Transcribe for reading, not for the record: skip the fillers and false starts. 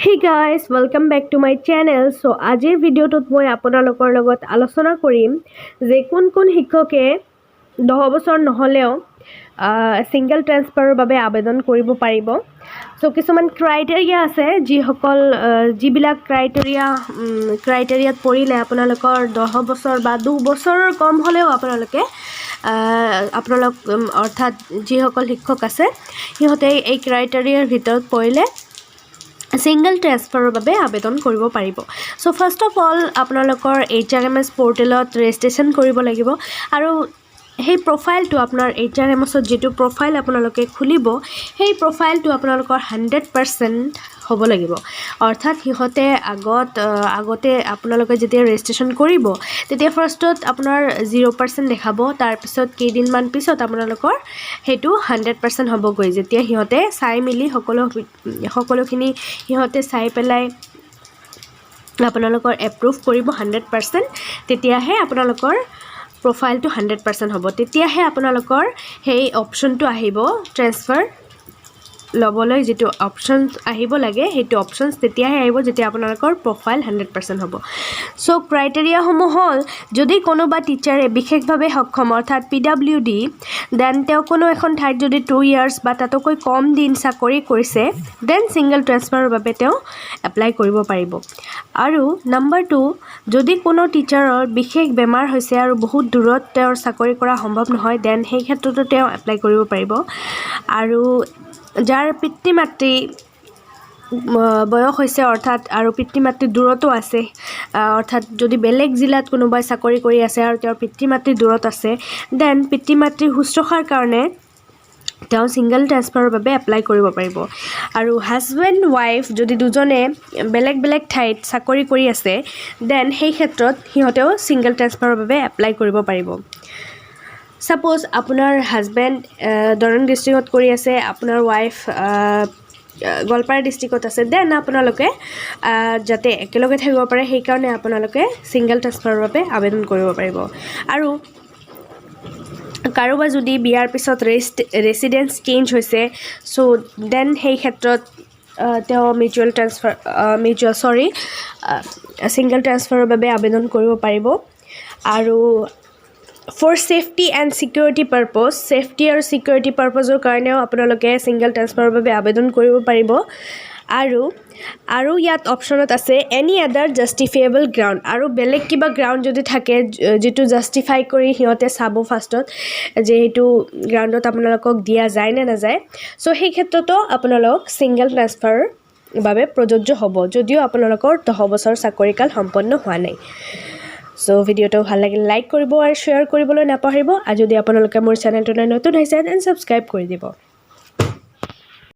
Hey guys, welcome back to my channel. So আজিৰ ভিডিঅ'টোত মই আপোনালোকৰ লগত আলোচনা কৰিম যে কোন শিক্ষকে 10 বছৰ নহলেও সিঙ্গেল ট্ৰান্সফাৰৰ বাবে আবেদন কৰিব পাৰিব। সো কিছুমান ক্ৰাইটেৰিয়া আছে যিবিলাক ক্ৰাইটেৰিয়াত পৰিলে আপোনালোকৰ 10 বছৰ বা 2 বছৰৰ কম হলেও আপোনালোক অৰ্থাৎ যিসকল শিক্ষক আছে সিহঁতে এই ক্ৰাইটেৰিয়াৰ ভিতৰত পৰিলে সিঙ্গেল ট্ৰান্সফাৰৰ বাবে আবেদন কৰিব পাৰিব। সো ফাৰ্স্ট অফ অল আপোনালোকৰ hrms পোৰ্টেলত ৰেজিষ্ট্ৰেচন কৰিব লাগিব আৰু সেই প্ৰফাইলটো আপোনাৰ hrms যেটো প্ৰফাইল আপোনালোকে খুলিব সেই প্ৰফাইলটো আপোনালোকৰ 100% হ'ব লাগিব। অৰ্থাৎ হিহতে আগতে আপোনালোকে যেতিয়া ৰেজিষ্ট্ৰেচন কৰিব তেতিয়া ফাৰ্স্টত আপোনাৰ 0% দেখাব, তাৰ পিছত কেইদিনমান পিছত আপোনালোকৰ হেতু 100% হ'ব গৈ যেতিয়া হিহতে চাই মিলি সকলোখিনি হিহতে চাই পেলাই আপোনালোকৰ এপ্ৰুভ কৰিব 100% তেতিয়াহে আপোনালোকৰ প্ৰফাইলটো 100% হ'ব। তেতিয়াহে আপোনালোকৰ হেই অপচনটো আহিব ট্ৰান্সফাৰ লবলৈ যেটো অপচন আহিব লাগে হেতু অপচনস তেতিয়াহে আহিব যেতিয়া আপোনালোকৰ প্ৰফাইল 100% হ'ব। সো ক্ৰাইটেৰিয়া সমূহ হল যদি কোনোবা টিচাৰে বিশেষভাৱে সক্ষম অৰ্থাৎ PWD দেন তেও কোনো এখন ঠাইত যদি 2 ইয়াৰ্স বা তাতকৈ কম দিন চাকৰি কৰিছে দেন সিঙ্গেল ট্ৰান্সফাৰৰ বাবে তেও এপ্লাই কৰিব পাৰিব। আৰু নম্বৰ 2 যদি কোনো টিচাৰৰ বিশেষ বেমাৰ হৈছে আৰু বহুত দূৰত তেওঁৰ চাকৰি কৰা সম্ভৱ নহয় দেন সেই ক্ষেত্ৰতো তেও এপ্লাই কৰিব পাৰিব। আৰু যাৰ পিতৃ-মাতৃ বয়স হৈছে অৰ্থাৎ আৰু পিতৃ-মাতৃ দূৰতো আছে অৰ্থাৎ যদি বেলেগ জিলাত কোনোবাই চাকৰি কৰি আছে আৰু তেওঁৰ পিতৃ-মাতৃ দূৰত আছে দেন পিতৃ-মাতৃৰ সুস্থতাৰ কাৰণে তেও সিঙ্গেল ট্ৰান্সফাৰৰ বাবে এপ্লাই কৰিব পাৰিব। আৰু হাজবেণ্ড ওয়াইফ যদি দুজনে বেলেগ ঠাইত চাকৰি কৰি আছে দেন সেই ক্ষেত্ৰত হিহতেও সিঙ্গেল ট্ৰান্সফাৰৰ বাবে এপ্লাই কৰিব পাৰিব। সাপোজ আপোনাৰ হাজবেণ্ড দৰং ডিস্ট্ৰিক্টত কৰি আছে আপোনাৰ ওয়াইফ গোৱালপাৰা ডিস্ট্ৰিক্টত আছে দেন আপোনালোকে যাতে একেলগে থাকিব পাৰে সেই কাৰণে আপোনালোকে সিঙ্গেল ট্ৰান্সফাৰৰ বাবে আবেদন কৰিব পাৰিব। আৰু কাৰোবাৰ যদি বিয়াৰ পিছত ৰেসিডেন্স চেঞ্জ হৈছে সো দেন সেই ক্ষেত্ৰত তেও সিঙ্গেল ট্ৰান্সফাৰৰ বাবে আবেদন কৰিব পাৰিব। আৰু for safety and security purpose safety আৰু সিকিউৰিটি পাৰপজৰ কাৰণেও আপোনালোকে সিঙ্গেল ট্ৰান্সফাৰৰ বাবে আবেদন কৰিব পাৰিব। আৰু ইয়াত অপচনত আছে এনি আদাৰ জাস্টিফাইবল গ্ৰাউণ্ড আৰু বেলেগ কিবা গ্ৰাউণ্ড যদি থাকে যেটো জাস্টিফাই কৰি হিহতে চাব ফাৰ্স্টত যে হেতু গ্ৰাউণ্ডত আপোনালোকক দিয়া যায় নে না যায় সো সেই ক্ষেত্ৰতো আপোনালোক সিঙ্গেল ট্ৰান্সফাৰ বাবে প্ৰযোজ্য হ'ব যদিও আপোনালোকৰ 10 বছৰ চাকৰিকাল সম্পন্ন হোৱা নাই। সো ভিডিওটো ভাল লাগিলে লাইক কৰিব আৰু শেয়াৰ কৰিবলৈ নাপাহৰিব। আৰু যদি আপোনালোকে মোৰ চেনেলটো নতুন হৈছে দেন সাবস্ক্ৰাইব কৰি দিব।